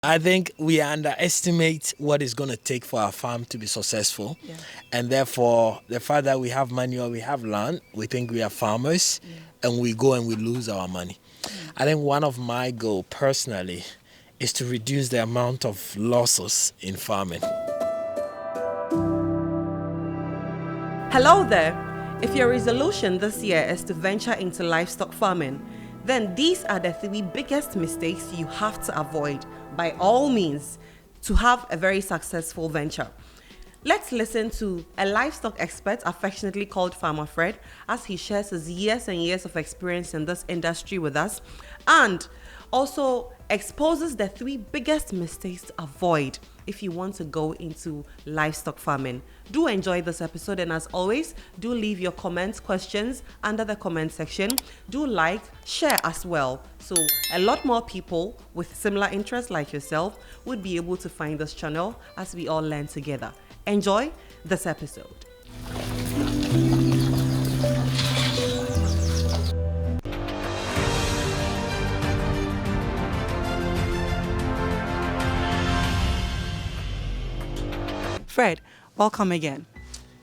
I think we underestimate what it's going to take for our farm to be successful. Yeah. And therefore, the fact that we have money or we have land, we think we are farmers and we go and we lose our money. I think one of my goals personally is to reduce the amount of losses in farming. Hello there. If your resolution this year is to venture into livestock farming, then these are the 3 biggest mistakes you have to avoid by all means to have a very successful venture. Let's listen to a livestock expert affectionately called Farmer Fred as he shares his years and years of experience in this industry with us and also exposes the 3 biggest mistakes to avoid if you want to go into livestock farming. Do enjoy this episode, and as always, do leave your comments, questions under the comment section. Do like, share as well, so a lot more people with similar interests like yourself would be able to find this channel as we all learn together. Enjoy this episode. Fred, welcome again.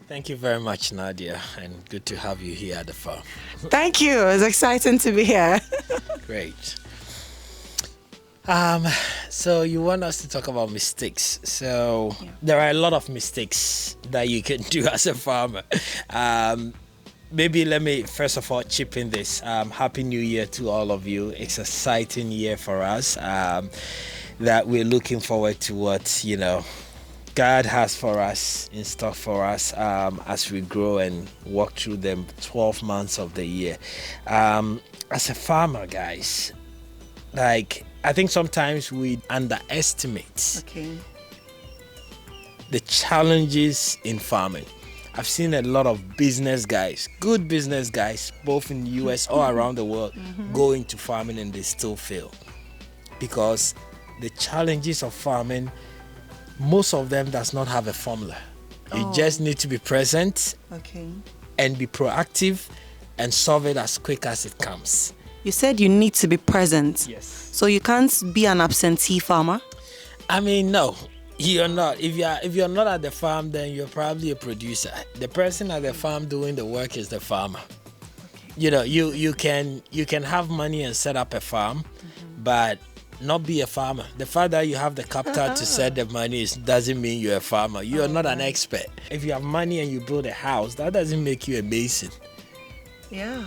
Thank you very much, Nadia, and good to have you here at the farm. Thank you. It's exciting to be here. Great. So you want us to talk about mistakes. So there are a lot of mistakes that you can do as a farmer. Maybe let me first of all chip in this. Happy New Year to all of you. It's an exciting year for us that we're looking forward to what, God has for us, in store for us as we grow and walk through the 12 months of the year. As a farmer, guys, I think sometimes we underestimate the challenges in farming. I've seen a lot of business guys, good business guys, both in the US or around the world, go into farming and they still fail. Because the challenges of farming, most of them does not have a formula. You just need to be present and be proactive and solve it as quick as it comes. You said you need to be present. Yes. So you can't be an absentee farmer? I mean, no, you're not. If you're not at the farm, then you're probably a producer. The person at the farm doing the work is the farmer. You can have money and set up a farm, but not be a farmer. The fact that you have the capital to set the money doesn't mean you're a farmer. You're not an expert. If you have money and you build a house, that doesn't make you a mason. Yeah.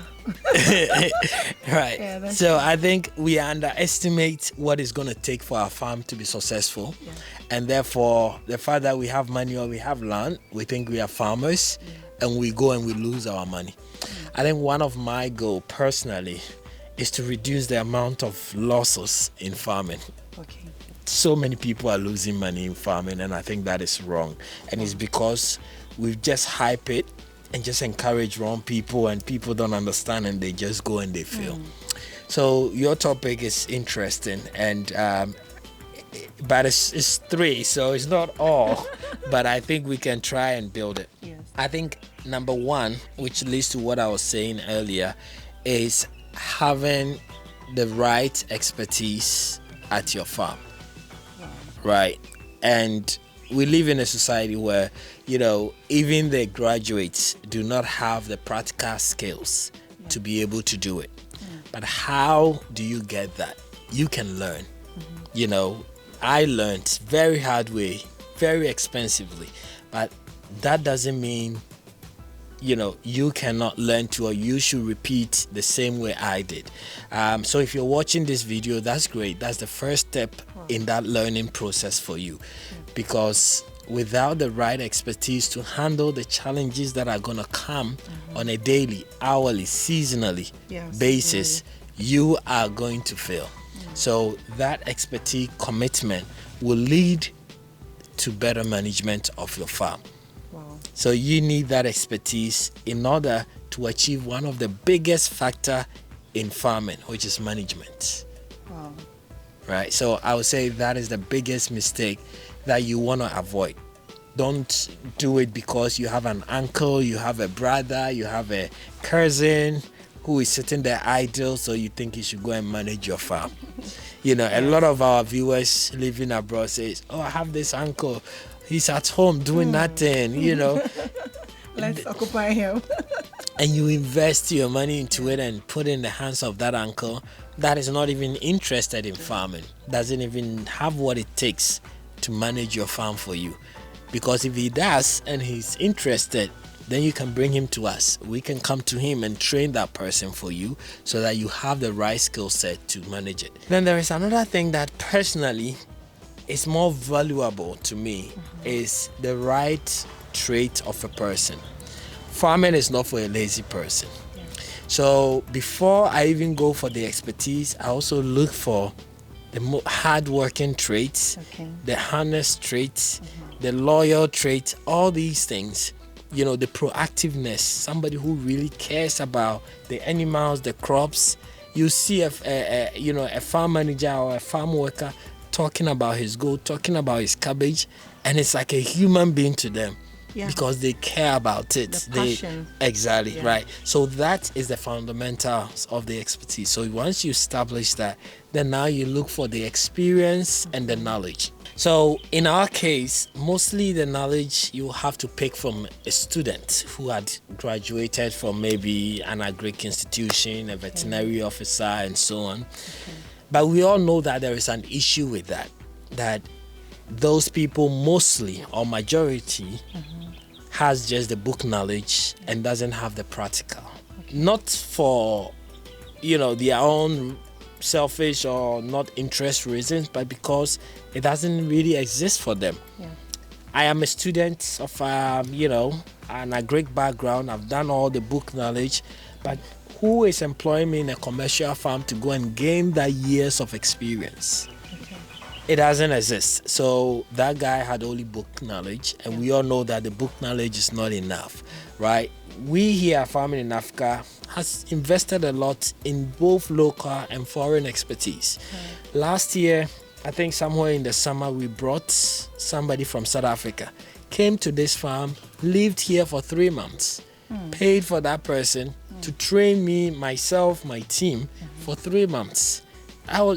Right. Yeah, so I think we underestimate what it's going to take for our farm to be successful. Yeah. And therefore, the fact that we have money or we have land, we think we are farmers and we go and we lose our money. I think one of my goals personally is to reduce the amount of losses in farming. So many people are losing money in farming, and I think that is wrong. And it's because we've just hype it and just encourage wrong people, and people don't understand and they just go and they fail. So your topic is interesting, and but it's 3, so it's not all, but I think we can try and build it. Yes. I think number 1, which leads to what I was saying earlier, is having the right expertise at your farm. Right. And we live in a society where, even the graduates do not have the practical skills to be able to do it. But how do you get that? You can learn. I learned very hard way, very expensively, but that doesn't mean you cannot learn to, or you should repeat the same way I did. So if you're watching this video, that's great. That's the first step in that learning process for you, because without the right expertise to handle the challenges that are going to come on a daily, hourly, seasonally basis, you are going to fail. So that expertise commitment will lead to better management of your farm. So you need that expertise in order to achieve one of the biggest factor in farming, which is management. Right? So I would say that is the biggest mistake that you want to avoid. Don't do it because you have an uncle, you have a brother, you have a cousin, who is sitting there idle, so you think you should go and manage your farm. A lot of our viewers living abroad says, oh, I have this uncle, he's at home doing nothing, Let's occupy him. And you invest your money into it and put in the hands of that uncle that is not even interested in farming, doesn't even have what it takes to manage your farm for you. Because if he does and he's interested, then you can bring him to us. We can come to him and train that person for you so that you have the right skill set to manage it. Then there is another thing that personally is more valuable to me, is the right trait of a person. Farming is not for a lazy person. So before I even go for the expertise, I also look for the hard-working traits, the honest traits, the loyal traits, all these things. The proactiveness, somebody who really cares about the animals, the crops. You see a farm manager or a farm worker talking about his goat, talking about his cabbage, and it's like a human being to them. Because they care about it. The passion. Exactly, right. So that is the fundamentals of the expertise. So once you establish that, then now you look for the experience and the knowledge. So in our case, mostly the knowledge you have to pick from a student who had graduated from maybe an agric institution, a veterinary officer, and so on. But we all know that there is an issue with that those people mostly or majority has just the book knowledge and doesn't have the practical. Not for their own selfish or not interest reasons, but because it doesn't really exist for them. I am a student of an agric background. I've done all the book knowledge, but who is employing me in a commercial farm to go and gain that years of experience? It doesn't exist. So that guy had only book knowledge, and we all know that the book knowledge is not enough, right? We here at Farming in Africa has invested a lot in both local and foreign expertise. Last year, I think somewhere in the summer, we brought somebody from South Africa, came to this farm, lived here for 3 months, paid for that person to train me, myself, my team for 3 months.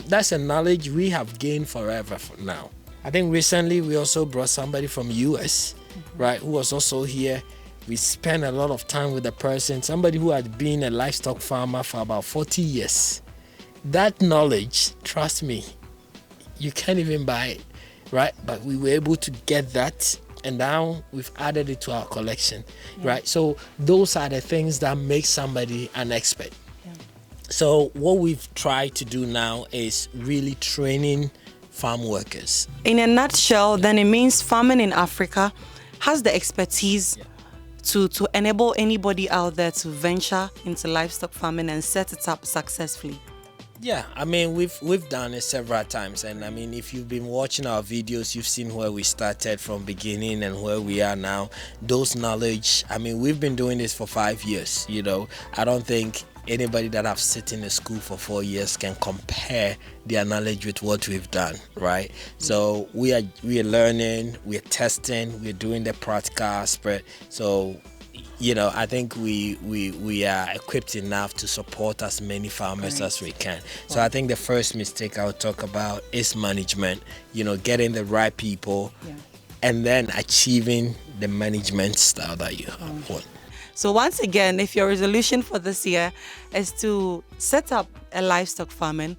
That's a knowledge we have gained forever from now. I think recently we also brought somebody from US, right, who was also here. We spent a lot of time with the person, somebody who had been a livestock farmer for about 40 years. That knowledge, trust me, you can't even buy it, right? But we were able to get that, and now we've added it to our collection, right? So those are the things that make somebody an expert. So what we've tried to do now is really training farm workers. In a nutshell, then it means Farming in Africa has the expertise to enable anybody out there to venture into livestock farming and set it up successfully. Yeah, I mean, we've done it several times, and I mean, if you've been watching our videos, you've seen where we started from beginning and where we are now. Those knowledge, I mean, we've been doing this for 5 years. I don't think anybody that have sit in a school for 4 years can compare their knowledge with what we've done, right? So we are learning, we're testing, we're doing the practical aspect. So I think we are equipped enough to support as many farmers as we can. So I think the first mistake I would talk about is management, getting the right people and then achieving the management style that you want. So once again, if your resolution for this year is to set up a livestock farming,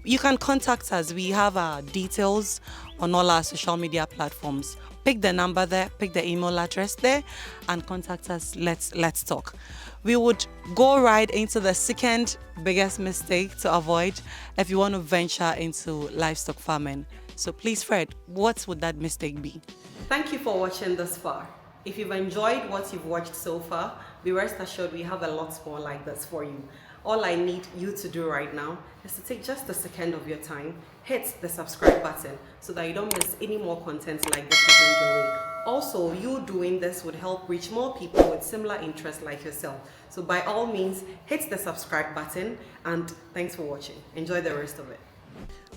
you can contact us. We have our details on all our social media platforms. Pick the number there, pick the email address there, and contact us. Let's talk. We would go right into the second biggest mistake to avoid if you want to venture into livestock farming. So please, Fred, what would that mistake be? Thank you for watching this far. If you've enjoyed what you've watched so far, be rest assured we have a lot more like this for you. All I need you to do right now is to take just a second of your time, hit the subscribe button so that you don't miss any more content like this coming your way. Also, you doing this would help reach more people with similar interests like yourself. So by all means, hit the subscribe button, and thanks for watching. Enjoy the rest of it.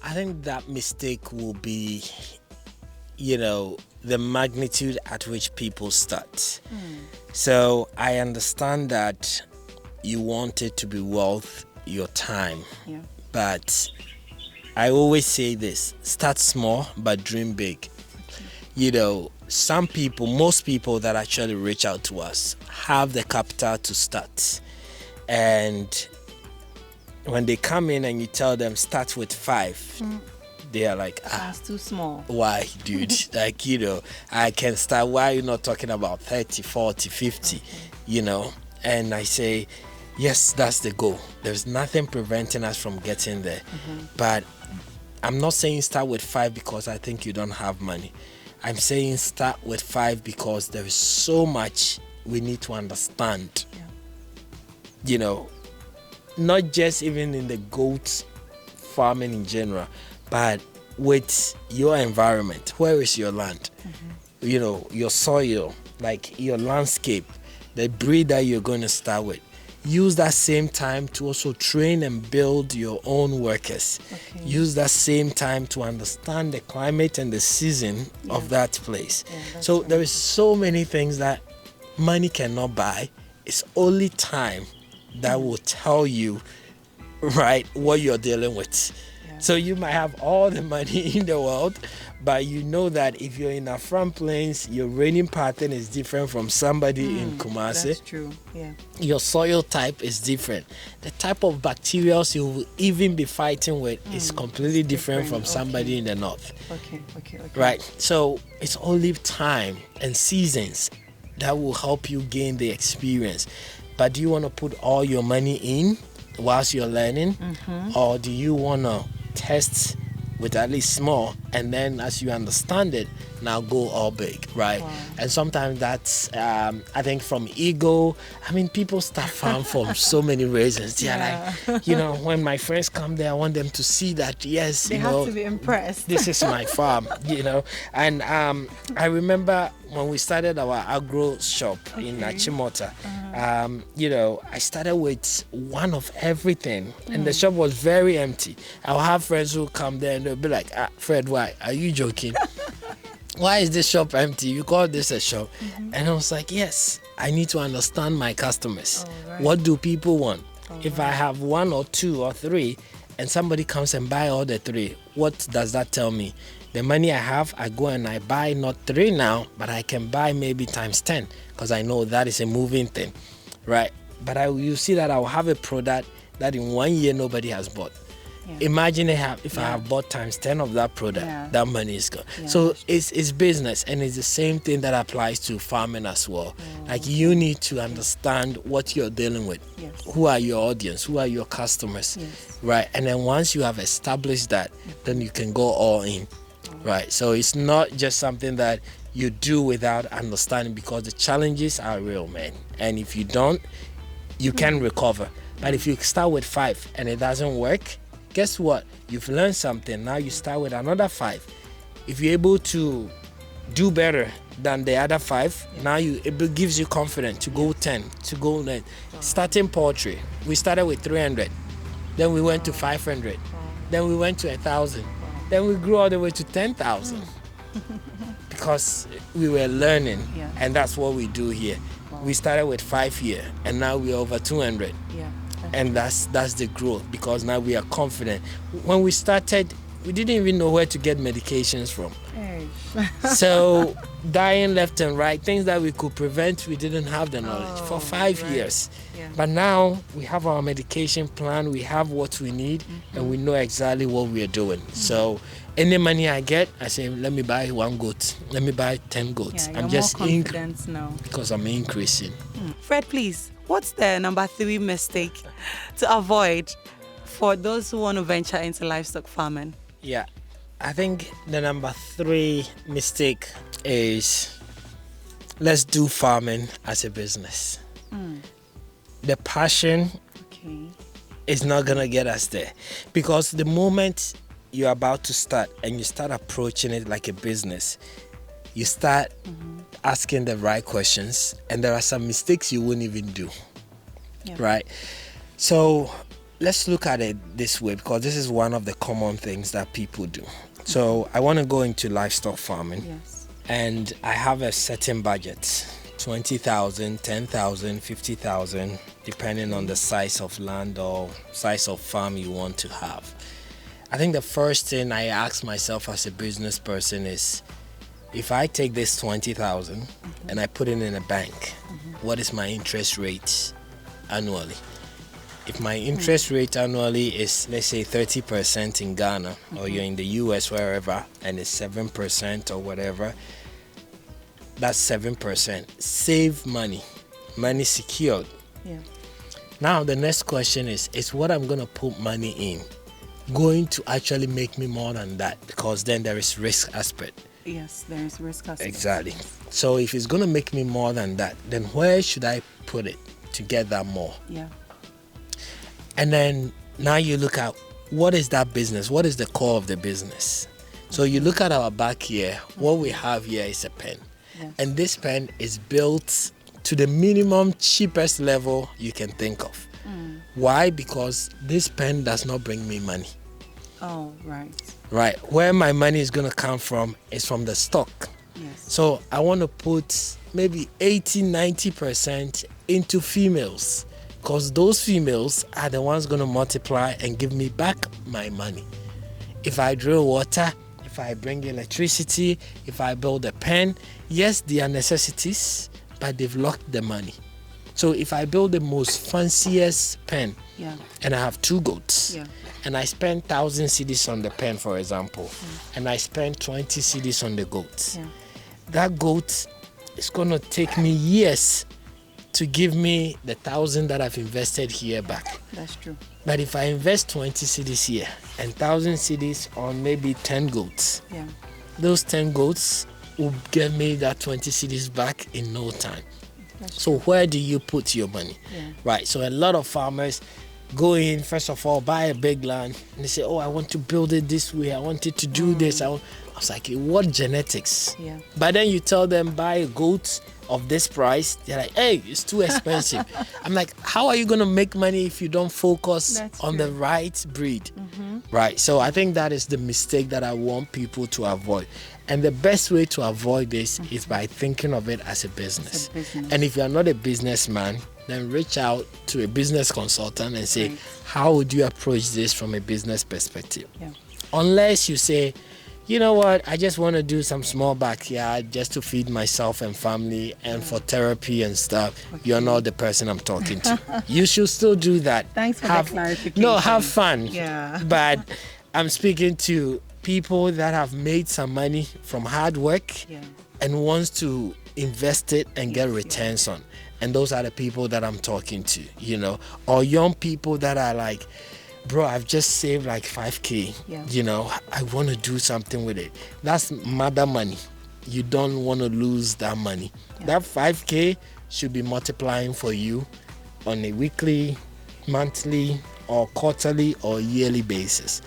I think that mistake will be, the magnitude at which people start. So I understand that you want it to be worth your time. Yeah. But I always say this: start small but dream big. Some people, most people that actually reach out to us have the capital to start. And when they come in and you tell them start with 5, they are like, That's too small. why, dude? I can start. Why are you not talking about 30, 40, 50? And I say, yes, that's the goal. There's nothing preventing us from getting there. But I'm not saying start with 5 because I think you don't have money. I'm saying start with 5 because there is so much we need to understand. Not just even in the goat farming in general, but with your environment. Where is your land? Your soil, like your landscape, the breed that you're going to start with. Use that same time to also train and build your own workers. Use that same time to understand the climate and the season of that place. So there is so many things that money cannot buy. It's only time that will tell you, right, what you're dealing with. So you might have all the money in the world, but you know that if you're in the front plains, your raining pattern is different from somebody in Kumasi. That's true. Yeah. Your soil type is different. The type of bacteria you will even be fighting with is completely different from somebody in the north. Okay. Right. So it's only time and seasons that will help you gain the experience. But do you want to put all your money in whilst you're learning, or do you want to test with at least small, and then as you understand it, now go all big, right? And sometimes that's I think from ego. People start farm for so many reasons. They're like, when my friends come there, I want them to see that, yes, they have to be impressed. This is my farm. And I remember when we started our agro shop in Achimota, I started with one of everything, and the shop was very empty. I'll have friends who come there and they'll be like, Fred, why? Are you joking? Why is this shop empty? You call this a shop? And I was like, yes, I need to understand my customers. What do people want? If I have 1 or 2 or 3 and somebody comes and buy all the 3, what does that tell me? The money I have, I go and I buy not 3 now, but I can buy maybe times 10 because I know that is a moving thing, right? But you see that I'll have a product that in 1 year nobody has bought. Imagine if I have bought times 10 of that product, that money is gone. So it's business, and it's the same thing that applies to farming as well. Like you need to understand what you're dealing with. Who are your audience? Who are your customers? Right? And then once you have established that, then you can go all in. Right? So it's not just something that you do without understanding, because the challenges are real, man. And if you don't, you can recover. But if you start with 5 and it doesn't work, guess what? You've learned something. Now you start with another 5. If you're able to do better than the other 5, now it gives you confidence to go 10, to go 9. Starting poultry, we started with 300, then we went to 500, then we went to 1,000, then we grew all the way to 10,000 because we were learning, and that's what we do here. We started with 5 here, and now we're over 200. And that's the growth, because now we are confident. When we started, we didn't even know where to get medications from. So dying left and right, things that we could prevent, we didn't have the knowledge for 5 years. But now we have our medication plan, we have what we need, and we know exactly what we are doing. So any money I get, I say, let me buy 1 goat, let me buy 10 goats. I'm just confident now because I'm increasing. Fred, please, what's the number 3 mistake to avoid for those who want to venture into livestock farming? Yeah, I think the number 3 mistake is, let's do farming as a business. The passion is not going to get us there, because the moment you're about to start and you start approaching it like a business, you start asking the right questions, and there are some mistakes you wouldn't even do. Right? So let's look at it this way, because this is one of the common things that people do. So I want to go into livestock farming, and I have a certain budget 20,000, 10,000, 50,000, depending on the size of land or size of farm you want to have. I think the first thing I ask myself as a business person is, if I take this 20,000 and I put it in a bank, what is my interest rate annually? If my interest rate annually is, let's say, 30% in Ghana, or you're in the US, wherever, and it's 7% or whatever, that's 7%. Save money. Money secured. Yeah. Now, the next question is what I'm going to put money in going to actually make me more than that? Because then there is risk aspect. Yes, there is risk aspect. Exactly. So if it's going to make me more than that, then where should I put it to get that more? Yeah. And then now you look at, what is that business? What is the core of the business? So you look at our back here, what we have here is a pen. Yes. And this pen is built to the minimum cheapest level you can think of. Why? Because this pen does not bring me money. Oh, right. Right. Where my money is going to come from is from the stock. Yes. So I want to put maybe 80-90% into females, because those females are the ones going to multiply and give me back my money. If I drill water, if I bring electricity, if I build a pen, yes, they are necessities, but they've locked the money. So if I build the most fanciest pen, and I have 2 goats, and I spend 1,000 cedis on the pen, for example, and I spend 20 cedis on the goat, that goat is going to take me years to give me the 1,000 that I've invested here back. That's true. But if I invest 20 cedis here and 1,000 cedis on maybe 10 goats, those 10 goats will give me that 20 cedis back in no time. So where do you put your money? Right. So a lot of farmers go in, first of all, buy a big land, and they say, oh, I want to build it this way. I want it to do this. I was like, what genetics? But then you tell them, buy a goat of this price. They're like, hey, it's too expensive. I'm like, how are you going to make money if you don't focus on the right breed? Right. So I think that is the mistake that I want people to avoid. And the best way to avoid this is by thinking of it as a business. And if you're not a businessman, then reach out to a business consultant and say, how would you approach this from a business perspective? Unless you say, you know what, I just want to do some small backyard just to feed myself and family and for therapy and stuff. You're not the person I'm talking to. You should still do that. Thanks for the clarification. No, have fun. But But I'm speaking to people that have made some money from hard work and wants to invest it and get returns on. And those are the people that I'm talking to, you know, or young people that are like, bro, I've just saved like 5K, you know, I want to do something with it. That's mother money. You don't want to lose that money. That 5K should be multiplying for you on a weekly, monthly, or quarterly or yearly basis.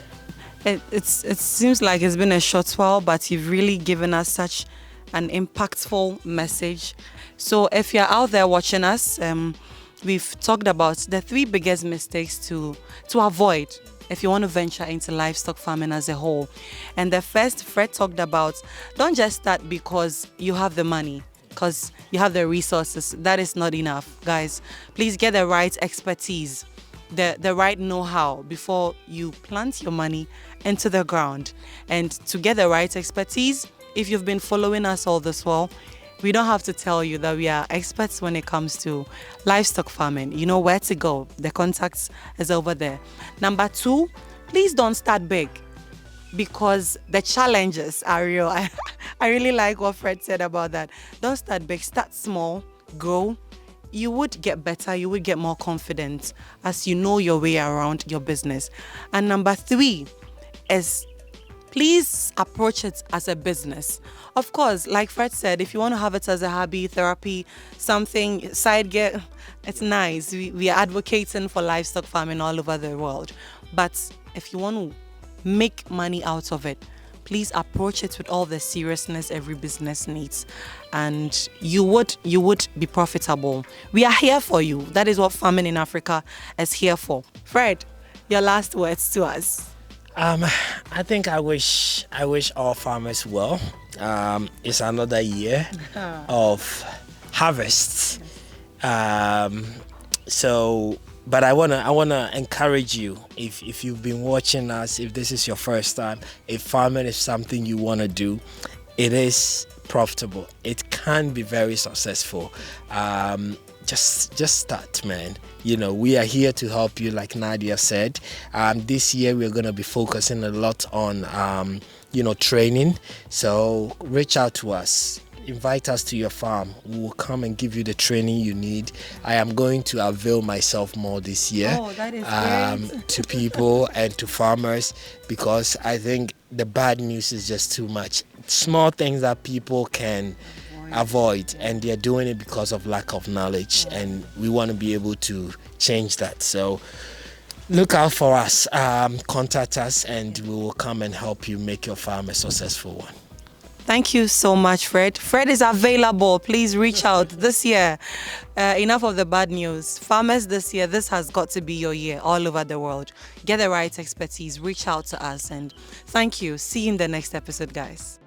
It seems like it's been a short while, but you've really given us such an impactful message. So if you're out there watching us, we've talked about the 3 biggest mistakes to avoid if you want to venture into livestock farming as a whole. And the first, Fred talked about, don't just start because you have the money, because you have the resources. That is not enough, guys. Please get the right expertise, the right know-how before you plant your money into the ground. And to get the right expertise, if you've been following us all this while, we don't have to tell you that we are experts when it comes to livestock farming. You know where to go. The contacts is over there. Number 2, please don't start big, because the challenges are real. I really like what Fred said about that. Don't start big, start small, grow. You would get better, you would get more confident as you know your way around your business. And number 3 is, please approach it as a business. Of course, like Fred said, if you want to have it as a hobby, therapy, something, side gig, it's nice. We are advocating for livestock farming all over the world. But if you want to make money out of it, please approach it with all the seriousness every business needs, and you would be profitable. We are here for you. That is what Farming in Africa is here for. Fred, your last words to us. I think I wish all farmers well. It's another year of harvests. So, but I wanna encourage you, if you've been watching us, if this is your first time, if farming is something you wanna do, it is profitable. It can be very successful. Just start, man. We are here to help you, like Nadia said. This year we're gonna be focusing a lot on training. So reach out to us. Invite us to your farm. We will come and give you the training you need. I am going to avail myself more this year That is great. to people and to farmers, because I think the bad news is just too much. Small things that people can avoid, and they're doing it because of lack of knowledge, and we want to be able to change that. So look out for us. Contact us, and we will come and help you make your farm a successful one. Thank you so much, Fred. Fred is available. Please reach out this year. Enough of the bad news. Farmers this year, this has got to be your year all over the world. Get the right expertise. Reach out to us. And thank you. See you in the next episode, guys.